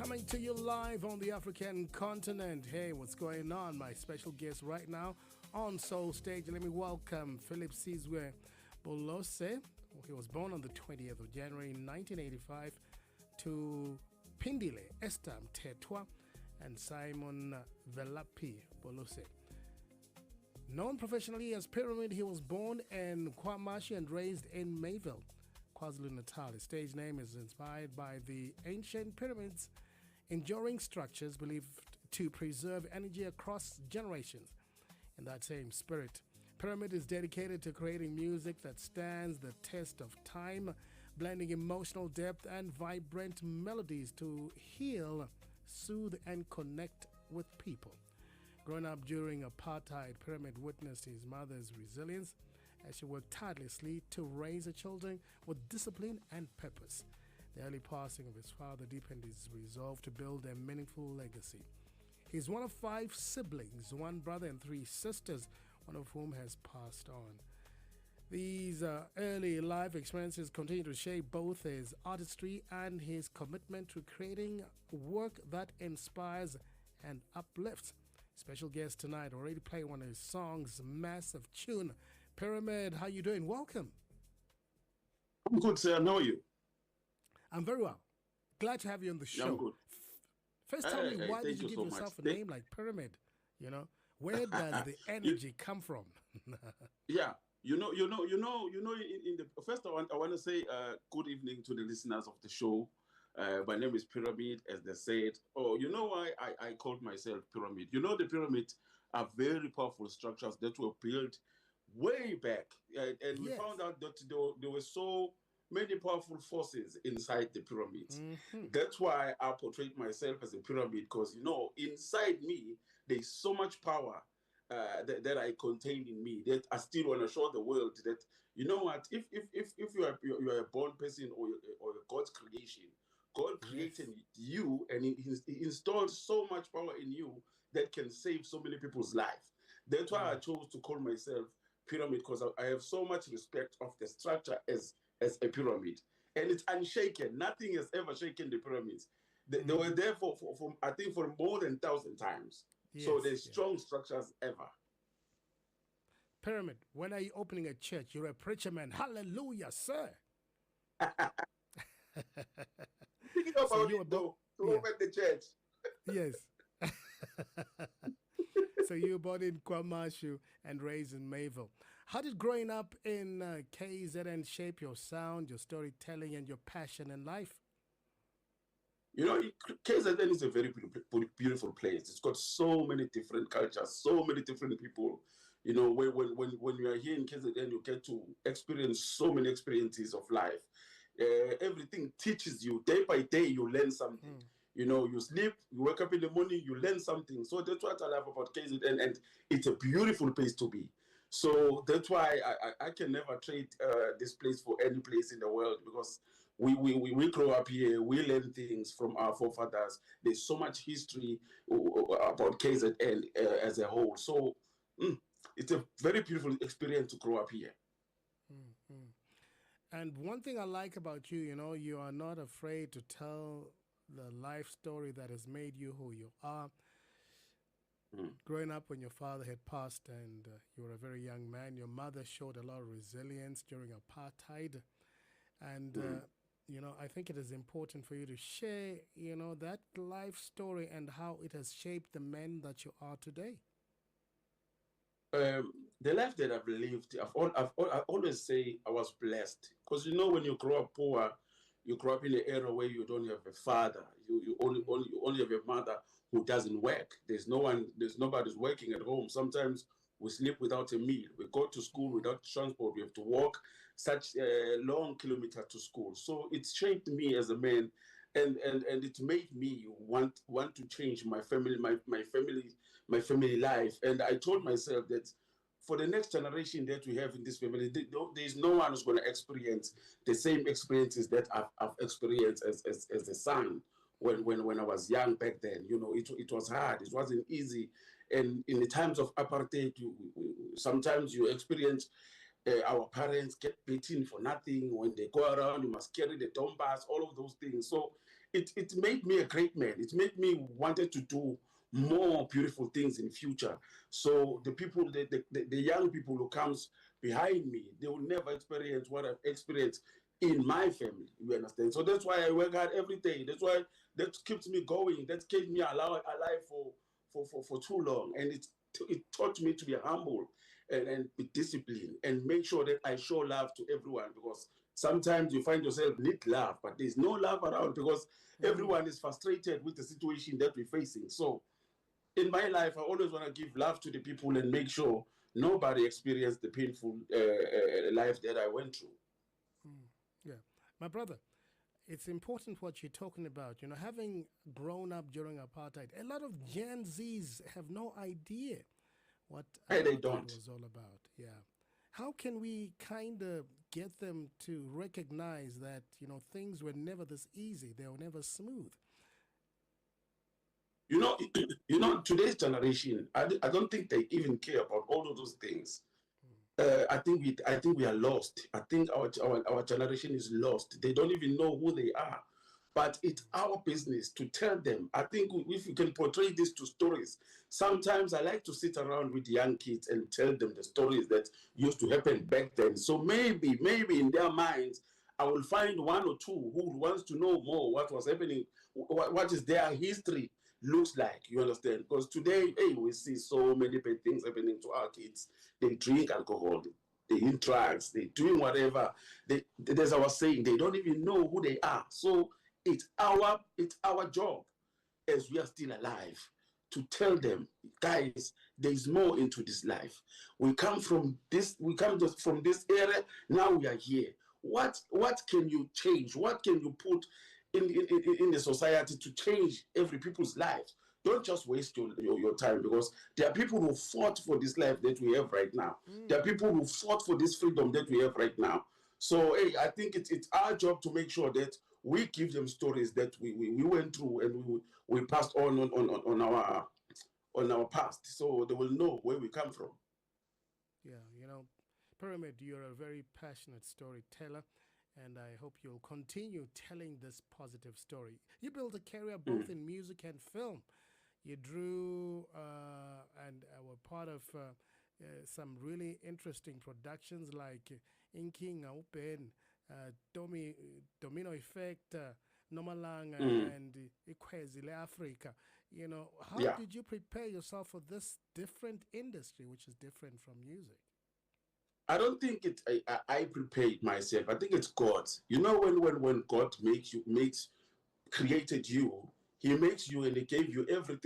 Coming to you live on the African continent. Hey, what's going on? My special guest right now on Soul Stage. Let me welcome Philip Sizwe Bulose. He was born on the 20th of January 1985 to Pindile Esther Mtetwa and Simon Velapi Bulose. Known professionally as Pyramid, he was born in KwaMashu and raised in Mayville, KwaZulu-Natal. His stage name is inspired by the ancient pyramids, enduring structures believed to preserve energy across generations. In that same spirit, Pyramid is dedicated to creating music that stands the test of time, blending emotional depth and vibrant melodies to heal, soothe, and connect with people. Growing up during apartheid, Pyramid witnessed his mother's resilience as she worked tirelessly to raise her children with discipline and purpose. The early passing of his father deepened his resolve to build a meaningful legacy. He's one of 5 siblings, 1 brother and 3 sisters, one of whom has passed on. These early life experiences continue to shape both his artistry and his commitment to creating work that inspires and uplifts. Special guest tonight, already played one of his songs, massive tune. Pyramid, how you doing? Welcome. I'm good, sir. How are you? I'm very well. Glad to have you on the show. Yeah, I'm good. First, tell me, why did you give yourself a name like Pyramid? You know, where does the energy come from? Yeah, in the first, I want to say good evening to the listeners of the show. My name is Pyramid, as they said. Oh, you know why I called myself Pyramid? You know, the pyramid are very powerful structures that were built way back, and we found out that there were so many powerful forces inside the pyramids. Mm-hmm. That's why I portrayed myself as a pyramid, because inside me there's so much power that I contain in me, that I still want to show the world that if you are a born person or a God's creation, God created you, and he installed so much power in you that can save so many people's life. That's why I chose to call myself Pyramid, because I have so much respect of the structure as a pyramid, and it's unshaken. Nothing has ever shaken the pyramids. They were there for I think for more than 1,000 times. So they're strong structures ever. Pyramid, when are you opening a church? You're a preacher man. Hallelujah, sir. Thinking about it though, to open the church. Yes. So you were born in KwaMashu and raised in Mayville. How did growing up in KZN shape your sound, your storytelling, and your passion in life? KZN is a very beautiful place. It's got so many different cultures, so many different people. When you are here in KZN, you get to experience so many experiences of life. Everything teaches you. Day by day, you learn something. You sleep, you wake up in the morning, you learn something. So that's what I love about KZN, and it's a beautiful place to be. So that's why I can never trade this place for any place in the world, because we grow up here, we learn things from our forefathers. There's so much history about KZN as a whole. So it's a very beautiful experience to grow up here. Mm-hmm. And one thing I like about you, you are not afraid to tell the life story that has made you who you are. Growing up when your father had passed and you were a very young man, your mother showed a lot of resilience during apartheid. And, I think it is important for you to share, that life story and how it has shaped the men that you are today. The life that I've lived, I always say I was blessed. Because, when you grow up poor, you grow up in an era where you don't have a father. You only have a mother who doesn't work. There's nobody's working at home. Sometimes we sleep without a meal. We go to school without transport. We have to walk such a long kilometer to school. So it shaped me as a man, and it made me want to change my family life. And I told myself that for the next generation that we have in this family, there's no one who's going to experience the same experiences that I've experienced as a son when I was young back then. It was hard. It wasn't easy. And in the times of apartheid, sometimes you experience our parents get beaten for nothing. When they go around, you must carry the tombas, all of those things. So it made me a great man. It made me wanted to do more beautiful things in future. So the people, the young people who comes behind me, they will never experience what I've experienced in my family. You understand? So that's why I work hard every day. That's why that keeps me going. That keeps me alive for too long. And it taught me to be humble and be disciplined and make sure that I show love to everyone, because sometimes you find yourself need love, but there's no love around because everyone is frustrated with the situation that we're facing. So in my life, I always want to give love to the people and make sure nobody experienced the painful life that I went through. Yeah. My brother, it's important what you're talking about. You know, having grown up during apartheid, a lot of Gen Zs have no idea what Hey, they apartheid don't. was all about. Yeah. How can we kind of get them to recognize that, you know, things were never this easy, they were never smooth? You know, today's generation, I don't think they even care about all of those things. I think we are lost. I think our generation is lost. They don't even know who they are. But it's our business to tell them. I think if we can portray this to stories, sometimes I like to sit around with young kids and tell them the stories that used to happen back then. So maybe in their minds, I will find one or two who wants to know more what was happening, what is their history looks like. You understand? Because today, hey, we see so many bad things happening to our kids. They drink alcohol, they eat drugs, they doing whatever. There's our saying, they don't even know who they are. So it's our job as we are still alive to tell them, guys, there's more into this life. We come just from this era. Now we are here. What can you change? What can you put in the society to change every people's lives? Don't just waste your time, because there are people who fought for this life that we have right now. There are people who fought for this freedom that we have right now. So hey, I think it's our job to make sure that we give them stories that we went through and we passed on our past, so they will know where we come from. Yeah, you know, Pyramid, you're a very passionate storyteller, and I hope you'll continue telling this positive story. You built a career both in music and film. You drew and were part of some really interesting productions like Inking Open, Domino Effect, Nomalanga, and Ikwezile Africa. You know, how Yeah. did you prepare yourself for this different industry, which is different from music? I don't think I prepared myself. I think it's God. You know, when God created you, He makes you and He gave you every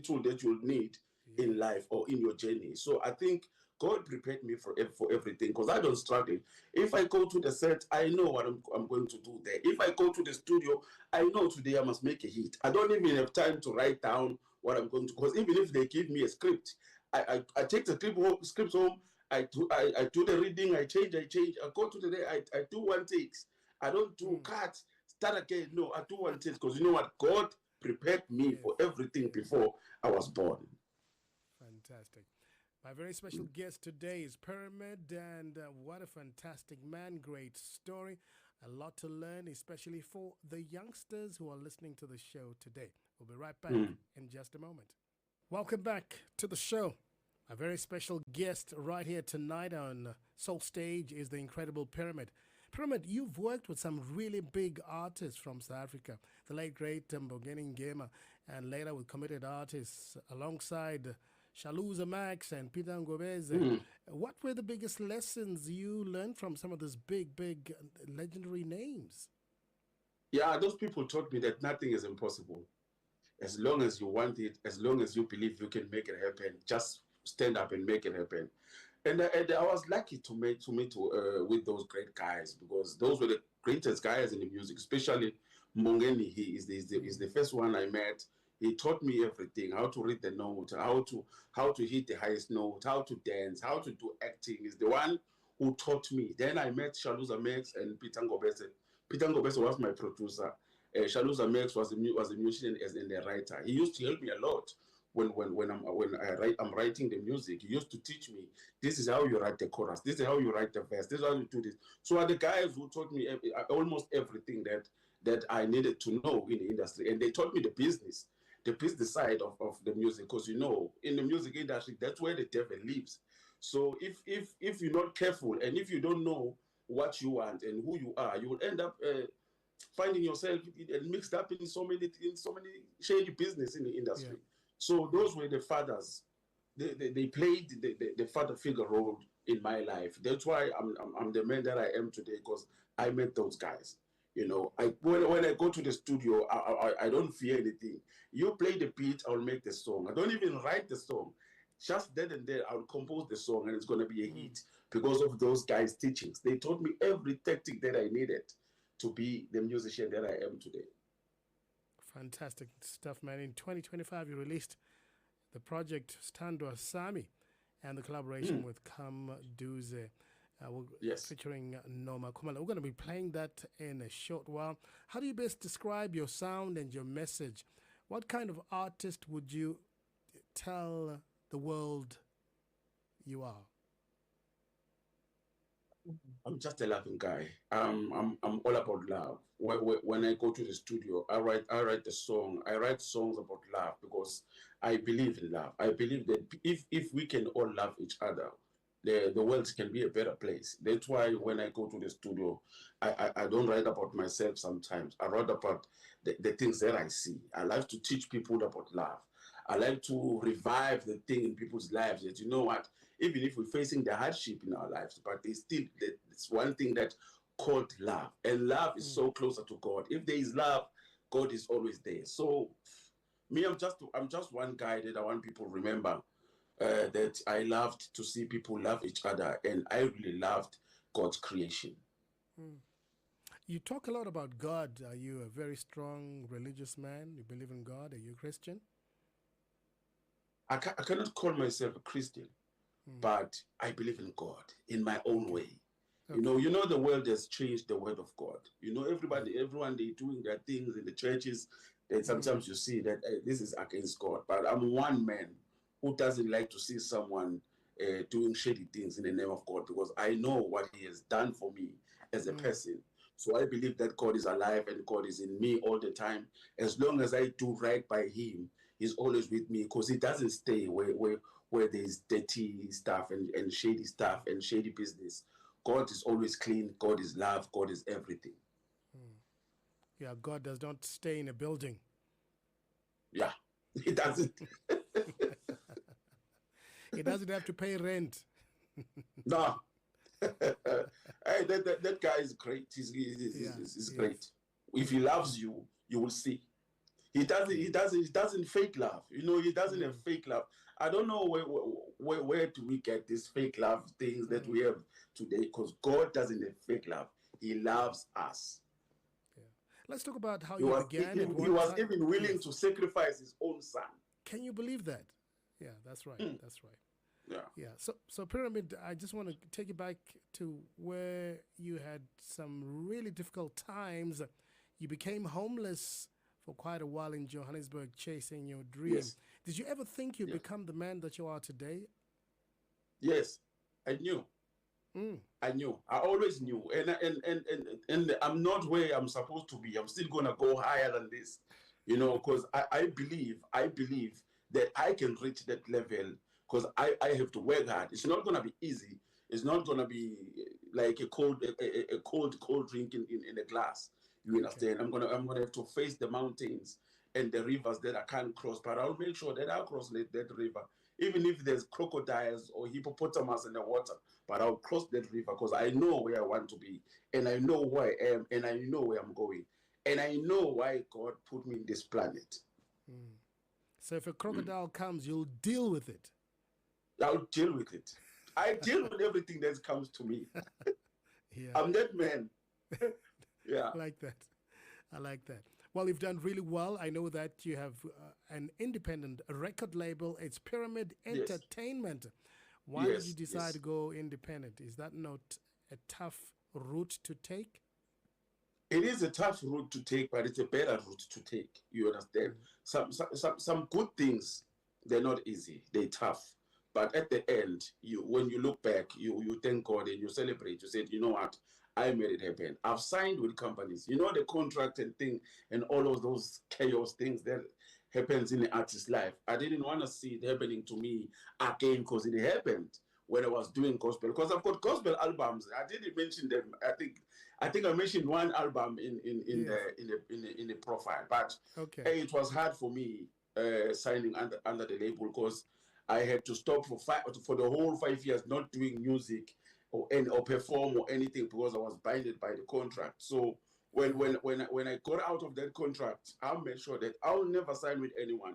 tool that you'll need in Yes. life or in your journey. So I think God prepared me for everything, because I don't struggle. If I go to the set, I know what I'm going to do there. If I go to the studio, I know today I must make a hit. I don't even have time to write down what I'm going to, because even if they give me a script, I take the script home. I do the reading. I change. I go to the day. I do one takes. I don't do Mm. cut, start again. No, I do one take, because you know what? God prepared me Yes, for everything yes. before I was born. Fantastic. My very special guest today is Pyramid, and what a fantastic man. Great story. A lot to learn, especially for the youngsters who are listening to the show today. We'll be right back Mm. in just a moment. Welcome back to the show. A very special guest right here tonight on Soul Stage is the incredible Pyramid. Pyramid, you've worked with some really big artists from South Africa, the late great Mbongeni Ngema, and later with committed artists alongside Shaluza Max and Peter Ngobeze. Mm. What were the biggest lessons you learned from some of these big legendary names? Yeah, those people taught me that nothing is impossible. As long as you want it, as long as you believe you can make it happen, just stand up and make it happen. And I was lucky to meet with those great guys, because those were the greatest guys in the music, especially Mongeni. He is the first one I met. He taught me everything: how to read the note, how to hit the highest note, how to dance, how to do acting. Is the one who taught me. Then I met Shaluza Max and Peter Ngobese. Peter Ngobese was my producer. Shaluza Max was a musician and a writer. He used to help me a lot when I'm writing the music. He used to teach me, this is how you write the chorus, this is how you write the verse, this is how you do this. So are the guys who taught me almost everything that that I needed to know in the industry. And they taught me the business side of the music, because in the music industry, that's where the devil lives. So if you're not careful, and if you don't know what you want and who you are, you will end up finding yourself mixed up in so many shady business in the industry. Yeah. So those were the fathers. They played the father figure role in my life. That's why I'm the man that I am today, because I met those guys. When I go to the studio, I don't fear anything. You play the beat, I'll make the song. I don't even write the song. Just then and there, I'll compose the song, and it's going to be a hit because of those guys' teachings. They taught me every tactic that I needed to be the musician that I am today. Fantastic stuff, man. In 2025, you released the project Stando Sami and the collaboration with Kam Duze, Yes. featuring Noma Kumala. We're going to be playing that in a short while. How do you best describe your sound and your message? What kind of artist would you tell the world you are? I'm just a loving guy. I'm all about love. When I go to the studio, I write the song. I write songs about love because I believe in love. I believe that if we can all love each other, the world can be a better place. That's why when I go to the studio, I don't write about myself sometimes. I write about the things that I see. I like to teach people about love. I like to revive the thing in people's lives that, you know what, even if we're facing the hardship in our lives, but there's still it's one thing that called love. And love is so closer to God. If there is love, God is always there. So me, I'm just one guy that I want people to remember, that I loved to see people love each other, and I really loved God's creation. You talk a lot about God. Are you a very strong religious man? You believe in God? Are you a Christian? I cannot call myself a Christian, but I believe in God in my own way. Okay. The world has changed the word of God. Everyone, they doing their things in the churches, and sometimes you see that this is against God. But I'm one man who doesn't like to see someone doing shady things in the name of God, because I know what He has done for me as a person. So I believe that God is alive and God is in me all the time. As long as I do right by Him, He's always with me, because He doesn't stay where there's dirty stuff and shady stuff and shady business. God is always clean. God is love. God is everything. Yeah, God does not stay in a building. Yeah, He doesn't. He doesn't have to pay rent. No. Hey, that guy is great. He's great. If He loves you, you will see. He doesn't fake love. He doesn't have fake love. I don't know where do we get these fake love things that we have today, because God doesn't have fake love. He loves us. Yeah. Let's talk about how He you was, began. he was even willing to sacrifice His own son. Can you believe that? Yeah, that's right. That's right. Yeah. Yeah. So Pyramid, I just want to take you back to where you had some really difficult times. You became homeless for quite a while in Johannesburg, chasing your dream. Yes. Did you ever think you'd become the man that you are today? Yes, I knew. I knew. I always knew. And I'm not where I'm supposed to be. I'm still gonna go higher than this, because I believe that I can reach that level, because I have to work hard. It's not gonna be easy. It's not gonna be like a cold drink in a glass. You understand? I'm gonna have to face the mountains and the rivers that I can't cross, but I'll make sure that I'll cross that river, even if there's crocodiles or hippopotamus in the water. But I'll cross that river, because I know where I want to be, and I know who I am, and I know where I'm going, and I know why God put me in this planet. So if a crocodile comes, you'll deal with it. I'll deal with it. I deal with everything that comes to me. Yeah. I'm that man. Yeah. I like that. I like that. Well, you've done really well. I know that you have an independent record label. It's Pyramid Entertainment. Why did you decide to go independent? Is that not a tough route to take? It is a tough route to take, but it's a better route to take. You understand? Some good things, they're not easy. They're tough. But at the end, when you look back, you thank God and you celebrate. You said, you know what? I made it happen. I've signed with companies. You know the contract and thing and all of those chaos things that happens in the artist's life. I didn't want to see it happening to me again because it happened when I was doing gospel. Because I've got gospel albums. I didn't mention them. I think I mentioned one album in the profile, but Okay. it was hard for me signing under the label because I had to stop for the whole 5 years not doing music or perform or anything because I was binded by the contract. So when I got out of that contract, I'll make sure that I'll never sign with anyone.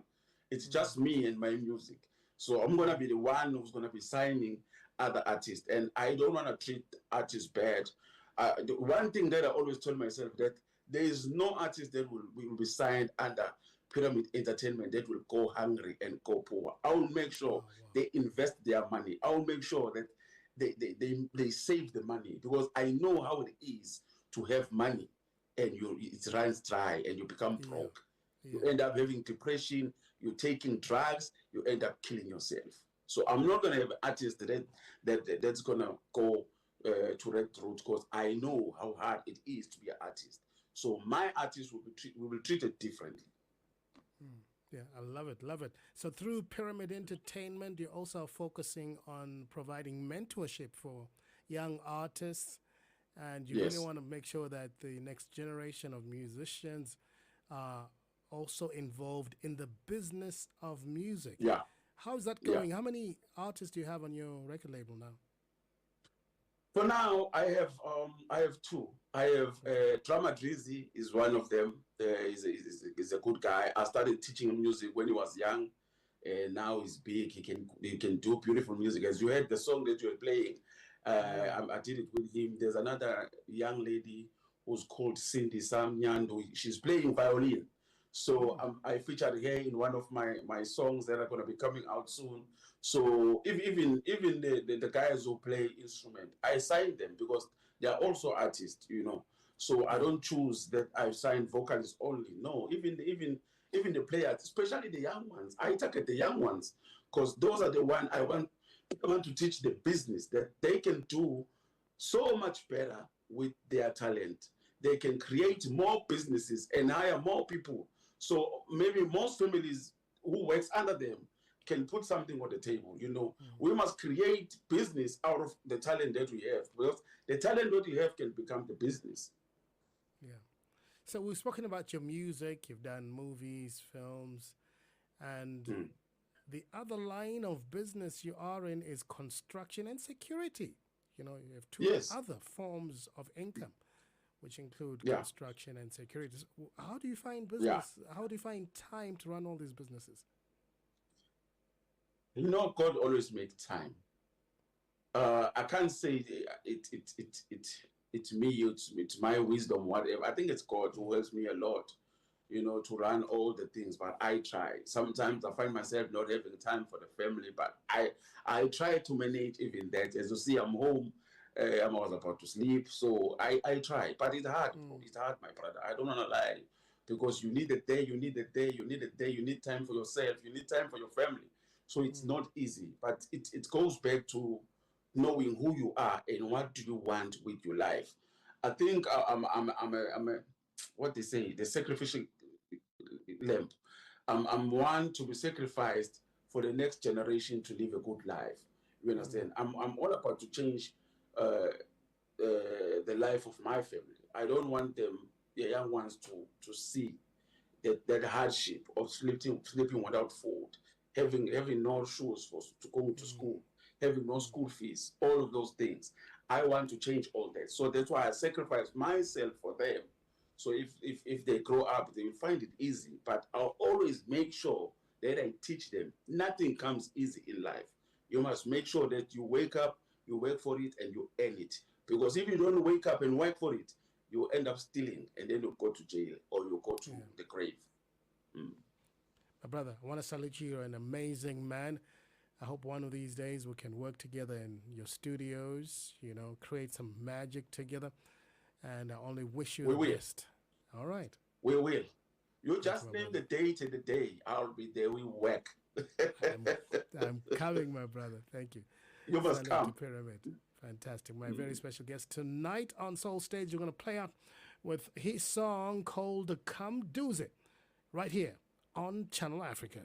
It's just me and my music. So I'm gonna be the one who's gonna be signing other artists, and I don't want to treat artists bad. The one thing that I always told myself that there is no artist that will be signed under Pyramid Entertainment that will go hungry and go poor. I will make sure they invest their money. I will make sure that they save the money because I know how it is to have money and it runs dry and you become broke. You end up having depression, you're taking drugs, you end up killing yourself. So I'm not gonna have an artist that's gonna go to Red Road because I know how hard it is to be an artist. So my artists will be treated differently. Yeah, I love it, love it. So through Pyramid Entertainment, you're also focusing on providing mentorship for young artists, and you really Yes. want to make sure that the next generation of musicians are also involved in the business of music. Yeah. How's that Yeah. going? How many artists do you have on your record label now? For now, I have two. I have Drama Drizzy is one of them. He's a good guy. I started teaching him music when he was young, and now he's big. He can do beautiful music. As you heard the song that you were playing, I did it with him. There's another young lady who's called Cindy Samnyandu. She's playing violin. So I featured her in one of my songs that are going to be coming out soon. So even the guys who play instrument, I sign them because they are also artists. So I don't choose that I sign vocalists only. No, even the players, especially the young ones, I target the young ones because those are the one I want to teach the business that they can do so much better with their talent. They can create more businesses and hire more people. So maybe most families who works under them can put something on the table. We must create business out of the talent that we have because the talent that we have can become the business. Yeah. So we've spoken about your music, you've done movies, films, and Mm. the other line of business you are in is construction and security. You have two Yes. other forms of income, which include Yeah. construction and security. So how do you find Yeah. business? How do you find time to run all these businesses? God always makes time. I can't say it's me, it's my wisdom, whatever. I think it's God who helps me a lot, to run all the things. But I try. Sometimes I find myself not having time for the family, but I try to manage even that. As you see, I'm home. I was about to sleep, so I try. But it's hard. It's hard, my brother. I don't want to lie, because you need a day, you need a day, you need a day, you need time for yourself, you need time for your family. So it's not easy, but it goes back to knowing who you are and what do you want with your life. I think I'm a what they say, the sacrificial lamb. I'm one to be sacrificed for the next generation to live a good life. You understand? I'm all about to change the life of my family. I don't want them, the young ones, to see that hardship of sleeping without food, having no shoes to go to school, having no school fees, all of those things. I want to change all that. So that's why I sacrifice myself for them. So if they grow up, they will find it easy. But I'll always make sure that I teach them nothing comes easy in life. You must make sure that you wake up, you work for it, and you earn it. Because if you don't wake up and work for it, you end up stealing, and then you go to jail or you go to the grave. My brother, I want to salute you. You're an amazing man. I hope one of these days we can work together in your studios, create some magic together. And I only wish you We the will. best. All right. We will. You Thank just you, my name brother. the date and the day. I'll be there. We work. I'm coming, my brother. Thank you. You must Salute to come. Pyramid. Fantastic. My very special guest tonight on Soul Stage. You're going to play out with his song called Come Doozy right here on Channel Africa.